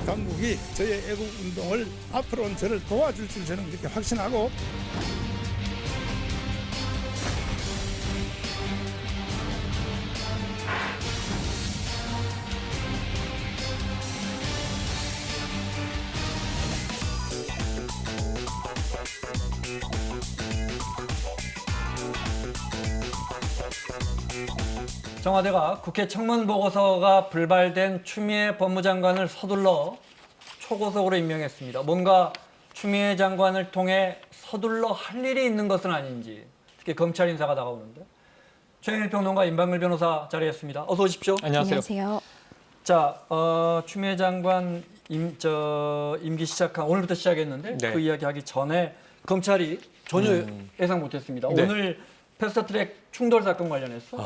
당국이 저의 애국 운동을 앞으로는 저를 도와줄 줄 저는 이렇게 확신하고 청와대가 국회 청문 보고서가 불발된 추미애 법무장관을 서둘러 초고속으로 임명했습니다. 뭔가 추미애 장관을 통해 서둘러 할 일이 있는 것은 아닌지, 특히 검찰 인사가 다가오는데. 최영일 평론가, 임방글 변호사 자리했습니다. 어서 오십시오. 안녕하세요. 자, 추미애 장관 임기 시작한 오늘부터 시작했는데 네. 그 이야기하기 전에 검찰이 전혀 예상 못했습니다. 네. 오늘 패스트트랙 충돌 사건 관련해서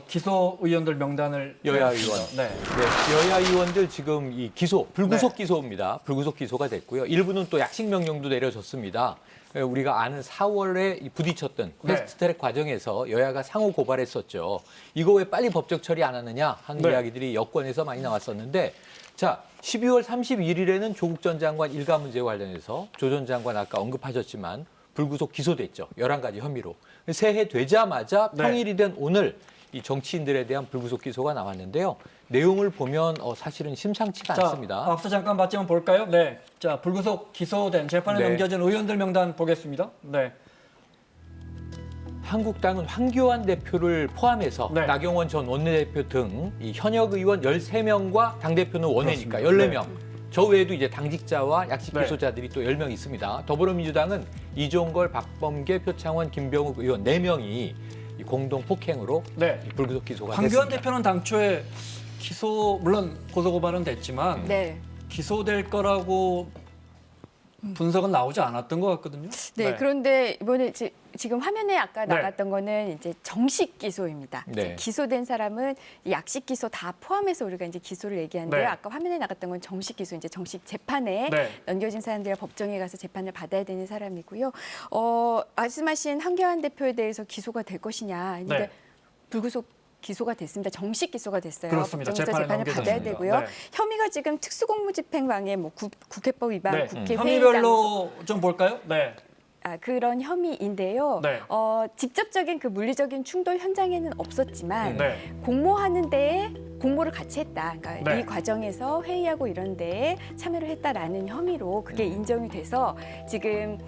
기소 의원들 명단을 여야 내놨습니다. 의원. 네. 네, 여야 의원들 지금 이 불구속 기소입니다. 불구속 기소가 됐고요. 일부는 또 약식 명령도 내려졌습니다. 우리가 아는 4월에 부딪혔던 네. 패스트트랙 과정에서 여야가 상호 고발했었죠. 이거 왜 빨리 법적 처리 안 하느냐 하는 네. 이야기들이 여권에서 많이 나왔었는데, 자, 12월 31일에는 조국 전 장관 일가 문제와 관련해서 조 전 장관 아까 언급하셨지만 불구속 기소됐죠. 11가지 혐의로. 새해 되자마자 네. 평일이 된 오늘 이 정치인들에 대한 불구속 기소가 나왔는데요. 내용을 보면 사실은 심상치가 자, 않습니다. 앞서 잠깐 봤지만 볼까요? 네. 자, 불구속 기소된 재판에 네. 넘겨진 의원들 명단 보겠습니다. 네. 한국당은 황교안 대표를 포함해서 네. 나경원 전 원내대표 등 이 현역 의원 13명과 당대표는 원내니까 그렇습니다. 14명. 저 외에도 이제 당직자와 약식 네. 기소자들이 또 10명 있습니다. 더불어민주당은 이종걸, 박범계, 표창원, 김병욱 의원 4명이 이 공동 폭행으로 네. 이 불구속 기소가 황교안 됐습니다. 대표는 당초에 물론 고소고발은 됐지만 네. 기소될 거라고 분석은 나오지 않았던 것 같거든요. 네, 그런데 이번에 지금 화면에 아까 네. 나갔던 거는 이제 정식 기소입니다. 네. 이제 기소된 사람은 이 약식 기소 다 포함해서 우리가 이제 기소를 얘기하는데요. 네. 아까 화면에 나갔던 건 정식 기소, 이제 정식 재판에 네. 넘겨진 사람들이 법정에 가서 재판을 받아야 되는 사람이고요. 말씀하신 황교안 대표에 대해서 기소가 될 것이냐 했는데 네. 불구속 기소가 됐습니다. 정식 기소가 됐어요. 그렇습니다. 법정에서 재판에 재판을 받아야 넘겨졌습니다. 되고요. 네. 혐의가 지금 특수공무집행방해, 국회법 위반, 네. 국회 회의장 혐의별로 좀 볼까요? 네. 그런 혐의인데요. 네. 직접적인 그 물리적인 충돌 현장에는 없었지만 네. 공모하는 데에 공모를 같이 했다. 그러니까 네. 이 과정에서 회의하고 이런 데에 참여를 했다라는 혐의로 그게 인정이 돼서 지금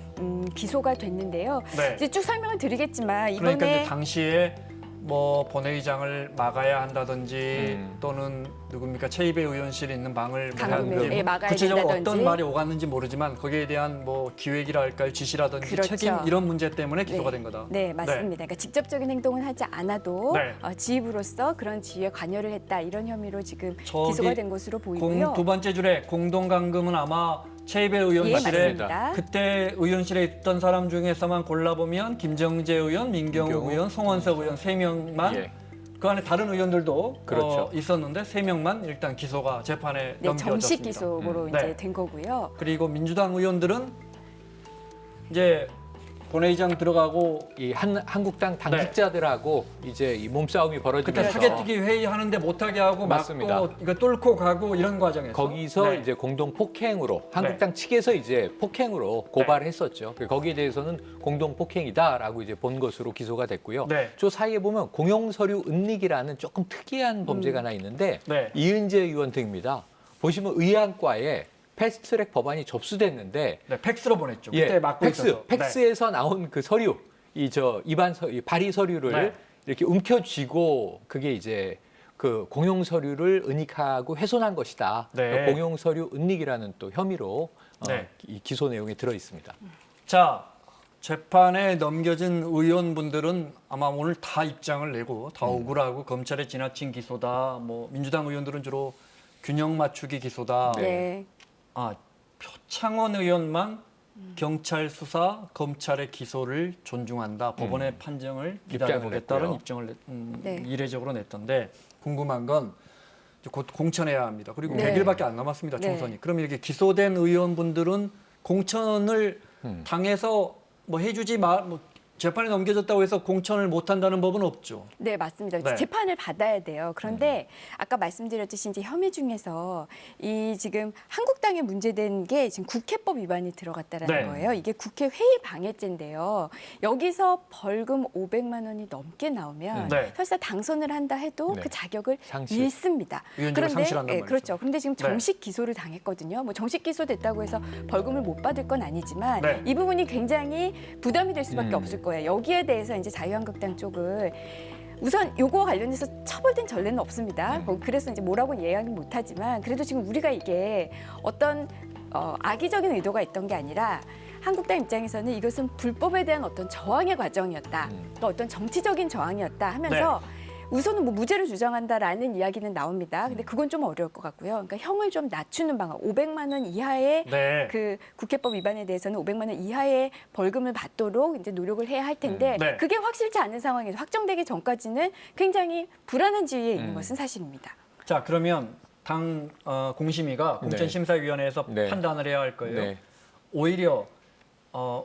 기소가 됐는데요. 네. 이제 쭉 설명을 드리겠지만 그러니까 이번에 이제 당시에 뭐 본회의장을 막아야 한다든지 또는 누굽니까 최입의 의원실에 있는 방을 방음을, 예, 막아야 구체적으로 된다든지. 어떤 말이 오갔는지 모르지만 거기에 대한 뭐 기획이랄까요, 지시라든지 그렇죠. 책임 이런 문제 때문에 기소가 된 거다. 네, 맞습니다. 그러니까 직접적인 행동은 하지 않아도 네. 지휘부로서 그런 지휘에 관여를 했다. 이런 혐의로 지금 저기 기소가 된 것으로 보이고요. 두 번째 줄에 공동감금은 아마 최입의 예, 의원실에 맞습니다. 그때 의원실에 있던 사람 중에서만 골라보면 김정재 의원, 민경욱 의원, 송원석 의원 3명만 예. 그 안에 다른 의원들도 그렇죠. 있었는데 3명만 일단 기소가 재판에 네, 넘겨졌습니다. 정식 기소로 이제 네. 된 거고요. 그리고 민주당 의원들은 이제 본회의장 들어가고 이 한국당 당직자들하고 이제 이 몸싸움이 그때 벌어지면서 사개특위 회의하는데 못하게 하고 맞습니다. 막고 이거 뚫고 가고 이런 과정에서 거기서 네. 이제 공동 폭행으로 한국당 측에서 이제 폭행으로 고발을 했었죠. 거기에 대해서는 공동 폭행이다라고 이제 본 것으로 기소가 됐고요. 네. 저 사이에 보면 공용 서류 은닉이라는 조금 특이한 범죄가 하나 있는데 네. 이은재 의원 등입니다. 보시면 의안과에 패스트트랙 법안이 접수됐는데 네, 팩스로 보냈죠. 그때 막고 있어서. 네. 팩스에서 나온 그 서류, 이 발의 서류를 네. 이렇게 움켜쥐고 그게 이제 그 공용 서류를 은닉하고 훼손한 것이다. 네. 공용 서류 은닉이라는 또 혐의로 네. 이 기소 내용에 들어 있습니다. 자, 재판에 넘겨진 의원분들은 아마 오늘 다 입장을 내고 다 억울하고 검찰의 지나친 기소다. 뭐 민주당 의원들은 주로 균형 맞추기 기소다. 네. 표창원 의원만 경찰 수사, 검찰의 기소를 존중한다. 법원의 판정을 기다려보겠다는 입장을 네. 이례적으로 냈던데 궁금한 건 이제 곧 공천해야 합니다. 그리고 네. 100일밖에 안 남았습니다. 네. 총선이. 그럼 이렇게 기소된 의원분들은 공천을 당에서 뭐 해주지 뭐 재판에 넘겨졌다고 해서 공천을 못 한다는 법은 없죠. 네, 맞습니다. 네. 재판을 받아야 돼요. 그런데 아까 말씀드렸듯이 이제 혐의 중에서 이 지금 한국당에 문제된 게 지금 국회법 위반이 들어갔다라는 네. 거예요. 이게 국회 회의 방해죄인데요. 여기서 벌금 500만 원이 넘게 나오면 네. 설사 당선을 한다 해도 네. 그 자격을 상실. 잃습니다. 위헌적으로 상실한단 말이죠. 그렇죠. 그런데 지금 네. 정식 기소를 당했거든요. 뭐 정식 기소됐다고 해서 벌금을 못 받을 건 아니지만 네. 이 부분이 굉장히 부담이 될 수밖에 음. 없을 거예요. 여기에 대해서 이제 자유한국당 쪽을 우선 요거 관련해서 처벌된 전례는 없습니다. 그래서 이제 뭐라고 이야기는 못하지만 그래도 지금 우리가 이게 어떤 악의적인 의도가 있던 게 아니라 한국당 입장에서는 이것은 불법에 대한 어떤 저항의 과정이었다. 또 어떤 정치적인 저항이었다 하면서 우선은 뭐 무죄를 주장한다라는 이야기는 나옵니다. 근데 그건 좀 어려울 것 같고요. 그러니까 형을 좀 낮추는 방안, 500만 원 이하의 네. 그 국회법 위반에 대해서는 500만 원 이하의 벌금을 받도록 이제 노력을 해야 할 텐데 네. 그게 확실치 않은 상황에서 확정되기 전까지는 굉장히 불안한 지위에 있는 것은 사실입니다. 자, 그러면 당 공심위가 공천심사위원회에서 네. 판단을 해야 할 거예요. 네. 오히려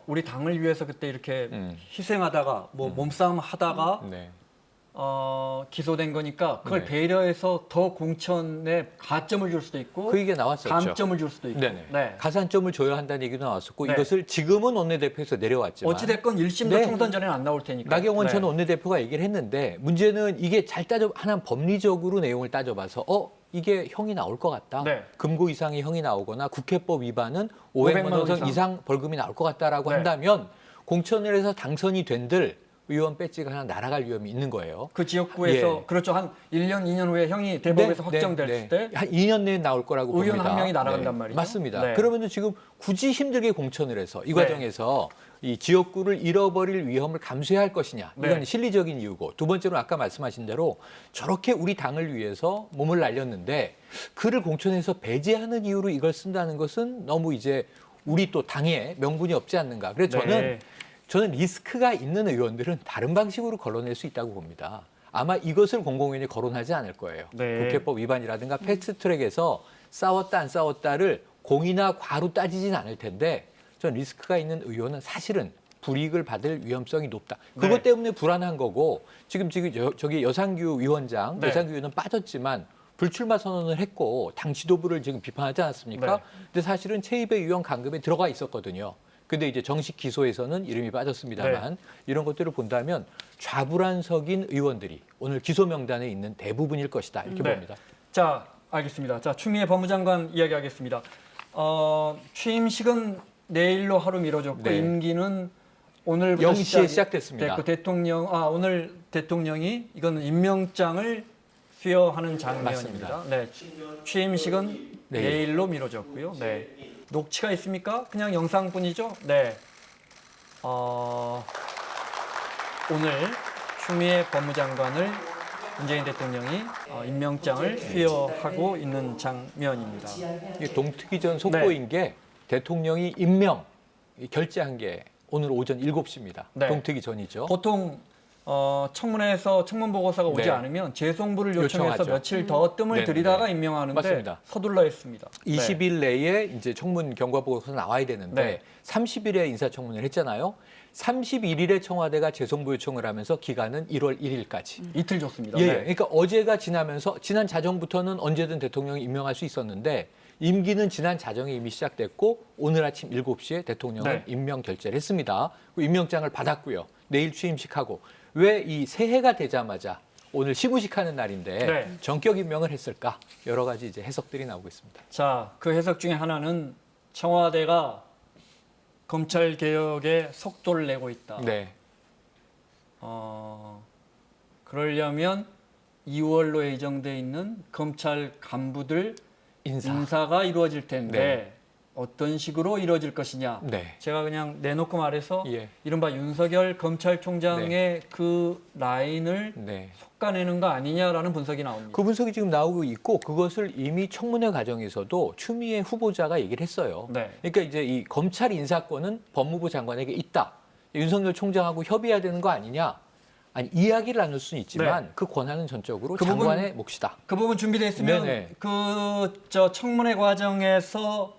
우리 당을 위해서 그때 이렇게 희생하다가 뭐 몸싸움 하다가 네. 기소된 거니까 그걸 네. 배려해서 더 공천에 가점을 줄 수도 있고 그 얘기가 나왔었죠. 감점을 줄 수도 있고. 네네. 네. 가산점을 줘야 한다는 얘기도 나왔었고 네. 이것을 지금은 원내대표에서 내려왔지만 어찌됐건 1심도 네. 총선 전에는 안 나올 테니까. 나경원 전 네. 원내대표가 얘기를 했는데 문제는 이게 잘 하나 법리적으로 내용을 따져봐서 이게 형이 나올 것 같다. 네. 금고 이상의 형이 나오거나 국회법 위반은 500만 500만 원 원 이상 벌금이 나올 것 같다라고 네. 한다면 공천을 해서 당선이 된들 의원 배지가 하나 날아갈 위험이 있는 거예요. 그 지역구에서 예. 그렇죠. 한 1년, 2년 후에 형이 대법에서 확정됐을 때 한 2년 내에 나올 거라고 의원 봅니다. 한 명이 날아간단 말이죠. 맞습니다. 네. 그러면 지금 굳이 힘들게 공천을 해서 이 네. 과정에서 이 지역구를 잃어버릴 위험을 감수해야 할 것이냐. 이건 네. 실리적인 이유고 두 번째로 아까 말씀하신 대로 저렇게 우리 당을 위해서 몸을 날렸는데 그를 공천해서 배제하는 이유로 이걸 쓴다는 것은 너무 이제 우리 또 당에 명분이 없지 않는가. 그래서 네. 저는 리스크가 있는 의원들은 다른 방식으로 걸러낼 수 있다고 봅니다. 아마 이것을 공공연히 거론하지 않을 거예요. 네. 국회법 위반이라든가 패스트트랙에서 싸웠다 안 싸웠다를 공이나 과로 따지진 않을 텐데 전 리스크가 있는 의원은 사실은 불이익을 받을 위험성이 높다. 그것 네. 때문에 불안한 거고 지금 저기 여상규 위원장, 네. 여상규 의원은 빠졌지만 불출마 선언을 했고 당 지도부를 지금 비판하지 않았습니까? 네. 근데 사실은 최이배 의원 간급에 들어가 있었거든요. 근데 이제 정식 기소에서는 이름이 빠졌습니다만 네. 이런 것들을 본다면 좌불안석인 의원들이 오늘 기소 명단에 있는 대부분일 것이다 이렇게 네. 봅니다. 자, 알겠습니다. 자, 추미애 법무장관 이야기하겠습니다. 취임식은 내일로 하루 미뤄졌고 네. 임기는 오늘부터 0시에 시작됐습니다. 됐고 오늘 대통령이 이거는 임명장을 수여하는 장면입니다. 맞습니다. 네. 취임식은 내일. 내일로 미뤄졌고요. 네. 녹취가 있습니까? 그냥 영상뿐이죠? 네. 오늘 추미애 법무장관을 문재인 대통령이 임명장을 수여하고 있는 장면입니다. 이게 동트기 전 속보인 게 대통령이 임명 결재한 게 오늘 오전 7시입니다. 네. 동트기 전이죠. 보통 청문회에서 청문 보고서가 오지 네. 않으면 재송부를 요청해서 요청하죠. 며칠 더 뜸을 네, 들이다가 네. 임명하는데 맞습니다. 서둘러 했습니다. 20일 내에 이제 청문 경과 보고서 나와야 되는데 네. 30일에 인사청문회를 했잖아요. 31일에 청와대가 재송부 요청을 하면서 기간은 1월 1일까지. 이틀 줬습니다. 예, 네. 그러니까 어제가 지나면서 지난 자정부터는 언제든 대통령이 임명할 수 있었는데 임기는 지난 자정에 이미 시작됐고 오늘 아침 7시에 대통령은 네. 임명 결재를 했습니다. 그 임명장을 받았고요. 내일 취임식하고 왜 이 새해가 되자마자 오늘 시구식하는 날인데 네. 전격 임명을 했을까? 여러 가지 이제 해석들이 나오고 있습니다. 자, 그 해석 중에 하나는 청와대가 검찰 개혁에 속도를 내고 있다. 네. 그러려면 2월로 예정돼 있는 검찰 간부들 인사가 이루어질 텐데 네. 어떤 식으로 이루어질 것이냐. 네. 제가 그냥 내놓고 말해서 예. 이른바 윤석열 검찰총장의 그 라인을 네. 솎아내는 거 아니냐라는 분석이 나옵니다. 그 분석이 지금 나오고 있고 그것을 이미 청문회 과정에서도 추미애 후보자가 얘기를 했어요. 네. 그러니까 이제 이 검찰 인사권은 법무부 장관에게 있다. 윤석열 총장하고 협의해야 되는 거 아니냐. 아니 이야기를 나눌 수는 있지만 그 권한은 전적으로 그 장관의 몫이다. 그 부분 준비되어 있으면 네네. 그 청문회 과정에서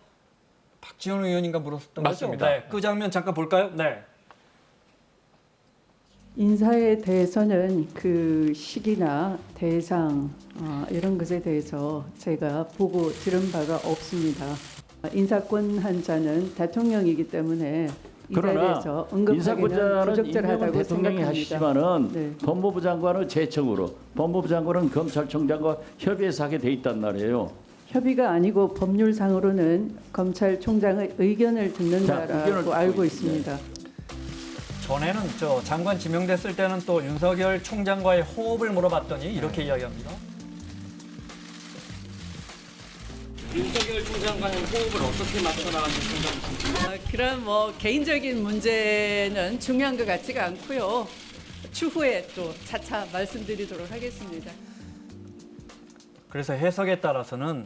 박지원 의원인가 물었었던 맞습니다. 거죠? 네. 그 장면 잠깐 볼까요? 네. 인사에 대해서는 그 시기나 대상 이런 것에 대해서 제가 보고 들은 바가 없습니다. 인사권 한 자는 대통령이기 때문에 이 그러나 자리에서 언급하기는 인사권자는 부적절하다고 임명은 대통령이 생각합니다. 하시지만은 네. 법무부 장관은 제청으로, 법무부 장관은 검찰총장과 협의해서 하게 돼 있단 말이에요. 협의가 아니고 법률상으로는 검찰총장의 의견을 자, 듣는다라고 의견을 듣고 알고 있습니다. 있습니다. 전에는 저 장관 지명됐을 때는 또 윤석열 총장과의 호흡을 물어봤더니 이렇게 이야기합니다. 윤석열 총장과의 호흡을 어떻게 맞춰 나가는지 생각하십니까? 그런 뭐 개인적인 문제는 중요한 것 같지가 않고요. 추후에 또 차차 말씀드리도록 하겠습니다. 그래서 해석에 따라서는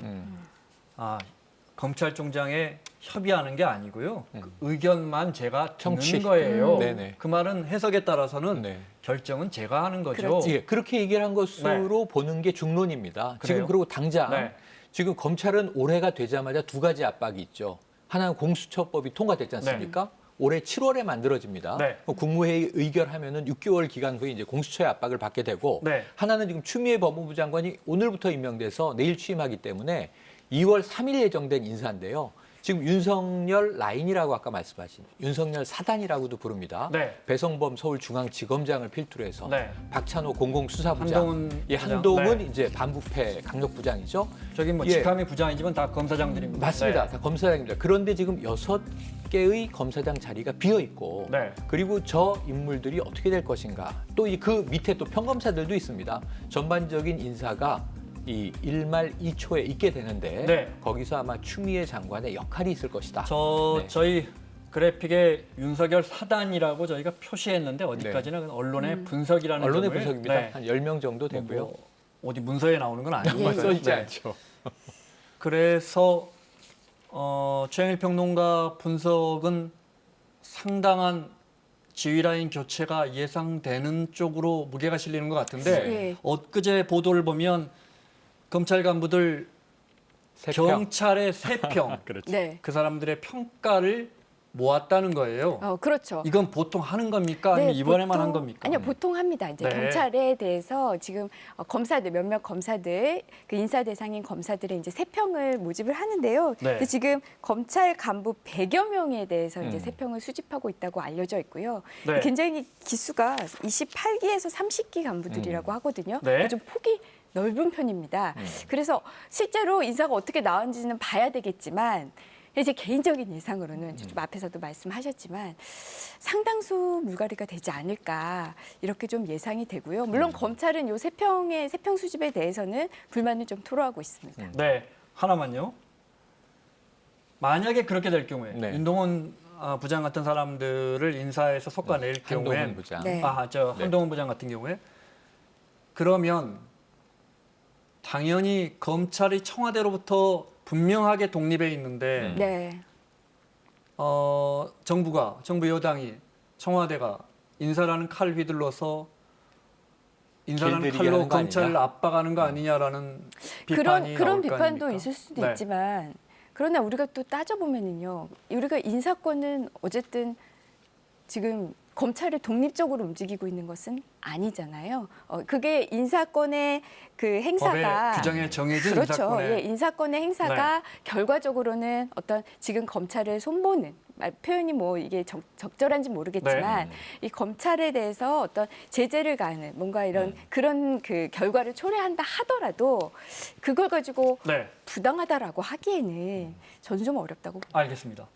검찰총장에 협의하는 게 아니고요. 그 의견만 제가 듣는 청취. 거예요. 네네. 그 말은 해석에 따라서는 네. 결정은 제가 하는 거죠. 그렇지. 예, 그렇게 얘기를 한 것으로 보는 게 중론입니다. 지금 그래요? 그리고 당장 네. 지금 검찰은 올해가 되자마자 두 가지 압박이 있죠. 하나는 공수처법이 통과됐지 않습니까? 올해 7월에 만들어집니다. 네. 국무회의 의결하면은 6개월 기간 후에 이제 공수처의 압박을 받게 되고 네. 하나는 지금 추미애 법무부 장관이 오늘부터 임명돼서 내일 취임하기 때문에 2월 3일 예정된 인사인데요. 지금 윤석열 라인이라고 아까 말씀하신 윤석열 사단이라고도 부릅니다. 네. 배성범 서울중앙지검장을 필두로 해서 네. 박찬호 공공수사부장, 한동훈 예, 부장. 한동훈 네. 이제 반부패 강력부장이죠. 저기 뭐 예. 직함이 부장이지만 다 검사장들입니다. 맞습니다. 네. 다 검사장입니다. 그런데 지금 6개의 검사장 자리가 비어 있고 네. 그리고 저 인물들이 어떻게 될 것인가. 또 그 밑에 또 평검사들도 있습니다. 전반적인 인사가 이 1말 2초에 있게 되는데 네. 거기서 아마 추미애 장관의 역할이 있을 것이다. 네. 저희 그래픽에 윤석열 사단이라고 저희가 표시했는데 어디까지나 언론의 분석이라는 언론의 점을, 분석입니다. 네. 한 10명 정도 되고요. 뭐 어디 문서에 나오는 건 아니고 정말 써 있지 네. 않죠. 그래서 최영일 평론가 분석은 상당한 지휘라인 교체가 예상되는 쪽으로 무게가 실리는 것 같은데 네. 엊그제 보도를 보면 검찰 간부들 세 평. 경찰의 3평 그렇죠. 네. 그 사람들의 평가를 모았다는 거예요. 그렇죠. 이건 보통 하는 겁니까? 아니면 이번에만 보통- 한 겁니까? 아니요, 보통 합니다. 이제 네. 경찰에 대해서 지금 검사들 몇몇 검사들 그 인사 대상인 검사들의 이제 세평을 모집을 하는데요. 네. 근데 지금 검찰 간부 100여 명에 대해서 이제 음. 세평을 수집하고 있다고 알려져 있고요. 네. 굉장히 기수가 28기에서 30기 간부들이라고 하거든요. 네. 좀 폭이 넓은 편입니다. 그래서 실제로 인사가 어떻게 나온지는 봐야 되겠지만 제 개인적인 예상으로는 좀 앞에서도 말씀하셨지만 상당수 물갈이가 되지 않을까 이렇게 좀 예상이 되고요. 물론 검찰은 요 세평 수집에 대해서는 불만을 좀 토로하고 있습니다. 네, 하나만요. 만약에 그렇게 될 경우에 네. 윤동훈 부장 같은 사람들을 인사해서 솎아낼 경우에 한동훈 부장. 네. 한동훈 부장 같은 경우에 그러면 당연히 검찰이 청와대로부터 분명하게 독립해 있는데 네. 정부 여당이 청와대가 인사라는 칼 휘둘러서 인사라는 길들이게 칼로 하는 거 검찰을 아니냐? 압박하는 거 아니냐라는 비판이 그런 나올 거 비판도 아닙니까? 있을 수도 네. 있지만 그러나 우리가 또 따져보면은요. 우리가 인사권은 어쨌든 지금 검찰을 독립적으로 움직이고 있는 것은 아니잖아요. 그게 인사권의 그 행사가 법의 규정에 정해진 그렇죠. 인사권의 예, 인사권의 행사가 결과적으로는 어떤 지금 검찰을 손보는 표현이 뭐 이게 적절한지 모르겠지만 이 검찰에 대해서 어떤 제재를 가하는 뭔가 이런 그런 그 결과를 초래한다 하더라도 그걸 가지고 네, 부당하다라고 하기에는 저는 좀 어렵다고 알겠습니다.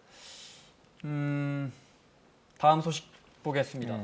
다음 소식 보겠습니다.